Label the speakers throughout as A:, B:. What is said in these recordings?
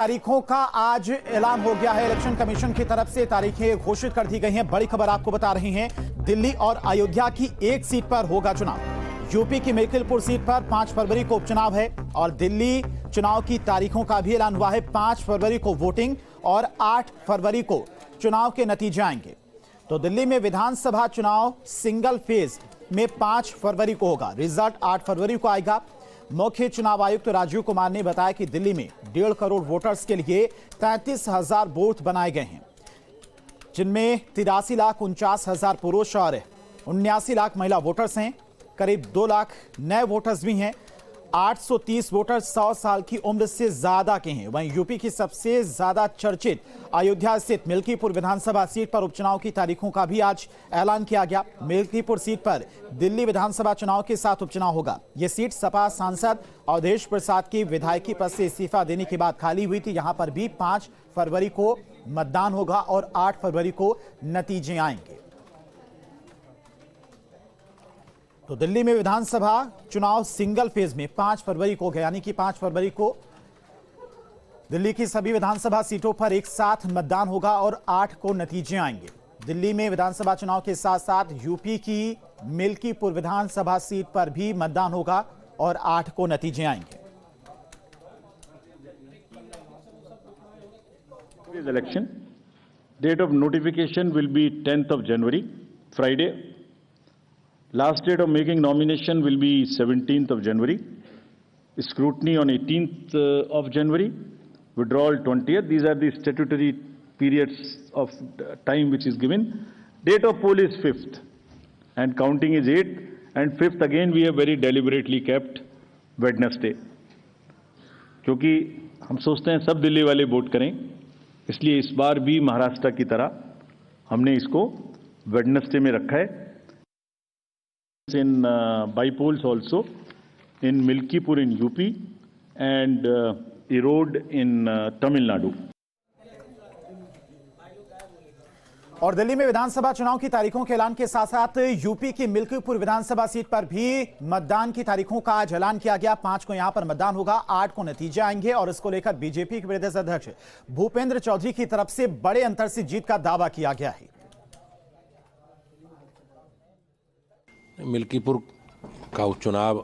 A: तारीखों का आज ऐलान हो गया है। इलेक्शन कमीशन की तरफ से तारीखें घोषित कर दी गई हैं। बड़ी खबर आपको बता रहे हैं, दिल्ली और अयोध्या की एक सीट पर होगा चुनाव। यूपी की मिल्कीपुर सीट पर 5 फरवरी को उपचुनाव है और दिल्ली चुनाव की तारीखों का भी ऐलान हुआ है। 5 फरवरी को वोटिंग और 8 फरवरी को चुनाव के नतीजे आएंगे। तो दिल्ली में विधानसभा चुनाव सिंगल फेज में 5 फरवरी को होगा। रिजल्ट 8 फरवरी को आएगा। मुख्य चुनाव आयुक्त राजीव कुमार ने बताया कि दिल्ली में 1.5 करोड़ वोटर्स के लिए 33,000 बूथ बनाए गए हैं, जिनमें 83,49,000 पुरुष और 79 लाख महिला वोटर्स हैं। करीब 2 लाख नए वोटर्स भी हैं। 830 वोटर्स 100 साल की उम्र से ज्यादा के हैं। वहीं यूपी की सबसे ज्यादा चर्चित अयोध्या स्थित मिल्कीपुर विधानसभा सीट पर उपचुनाव की तारीखों का भी आज ऐलान किया गया। मिल्कीपुर सीट पर दिल्ली विधानसभा चुनाव के साथ उपचुनाव होगा। यह सीट सपा सांसद अवधेश प्रसाद की विधायकी पद से इस्तीफा देने के बाद खाली हुई थी। यहां पर भी 5 फरवरी को मतदान होगा और 8 फरवरी को नतीजे आएंगे। तो दिल्ली में विधानसभा चुनाव सिंगल फेज में 5 फरवरी को होगा, यानी कि 5 फरवरी को दिल्ली की सभी विधानसभा सीटों पर एक साथ मतदान होगा और 8 को नतीजे आएंगे। दिल्ली में विधानसभा चुनाव के साथ साथ यूपी की मिल्कीपुर विधानसभा सीट पर भी मतदान होगा और 8 को नतीजे आएंगे।
B: Election date of notification will be 10th of January, Friday. Last date of making nomination will be 17th of January. Scrutiny on 18th of January. Withdrawal 20th. These are the statutory periods of time which is given. Date of poll is 5th and counting is 8th, and 5th again we have very deliberately kept Wednesday. क्योंकि हम सोचते हैं सब दिल्ली वाले vote करें, इसलिए इस बार भी महाराष्ट्र की तरह हमने इसको वेडनेसडे में रखा है। In by-polls also in Milkipur in UP and Erode in Tamil Nadu.
A: और दिल्ली में विधानसभा चुनाव की तारीखों के ऐलान के साथ साथ यूपी की मिल्कीपुर विधानसभा सीट पर भी मतदान की तारीखों का आज ऐलान किया गया। 5 को यहां पर मतदान होगा, 8 को नतीजे आएंगे और इसको लेकर बीजेपी के प्रदेश अध्यक्ष भूपेंद्र चौधरी की तरफ से बड़े अंतर से जीत का दावा किया गया है।
C: मिल्कीपुर का उपचुनाव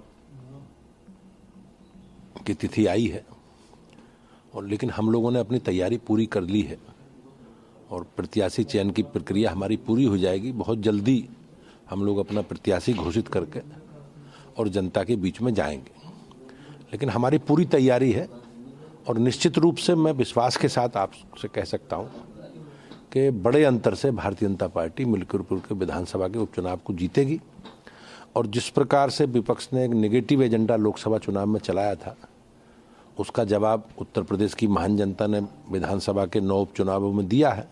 C: की तिथि आई है और लेकिन हम लोगों ने अपनी तैयारी पूरी कर ली है और प्रत्याशी चयन की प्रक्रिया हमारी पूरी हो जाएगी। बहुत जल्दी हम लोग अपना प्रत्याशी घोषित करके और जनता के बीच में जाएंगे। लेकिन हमारी पूरी तैयारी है और निश्चित रूप से मैं विश्वास के साथ आपसे कह सकता हूं कि बड़े अंतर से भारतीय जनता पार्टी मिल्कीपुर के विधानसभा के उपचुनाव को जीतेगी। और जिस प्रकार से विपक्ष ने एक नेगेटिव एजेंडा लोकसभा चुनाव में चलाया था, उसका जवाब उत्तर प्रदेश की महान जनता ने विधानसभा के 9 उपचुनावों में दिया है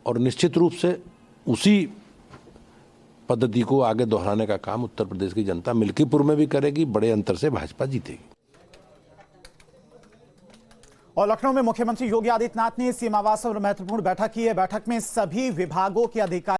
C: और निश्चित रूप से उसी पद्धति को आगे दोहराने का काम उत्तर प्रदेश की जनता मिल्कीपुर में भी करेगी। बड़े अंतर से भाजपा जीतेगी।
A: और लखनऊ में मुख्यमंत्री योगी आदित्यनाथ ने सीमावास और महत्वपूर्ण बैठक की है। बैठक में सभी विभागों के अधिकारी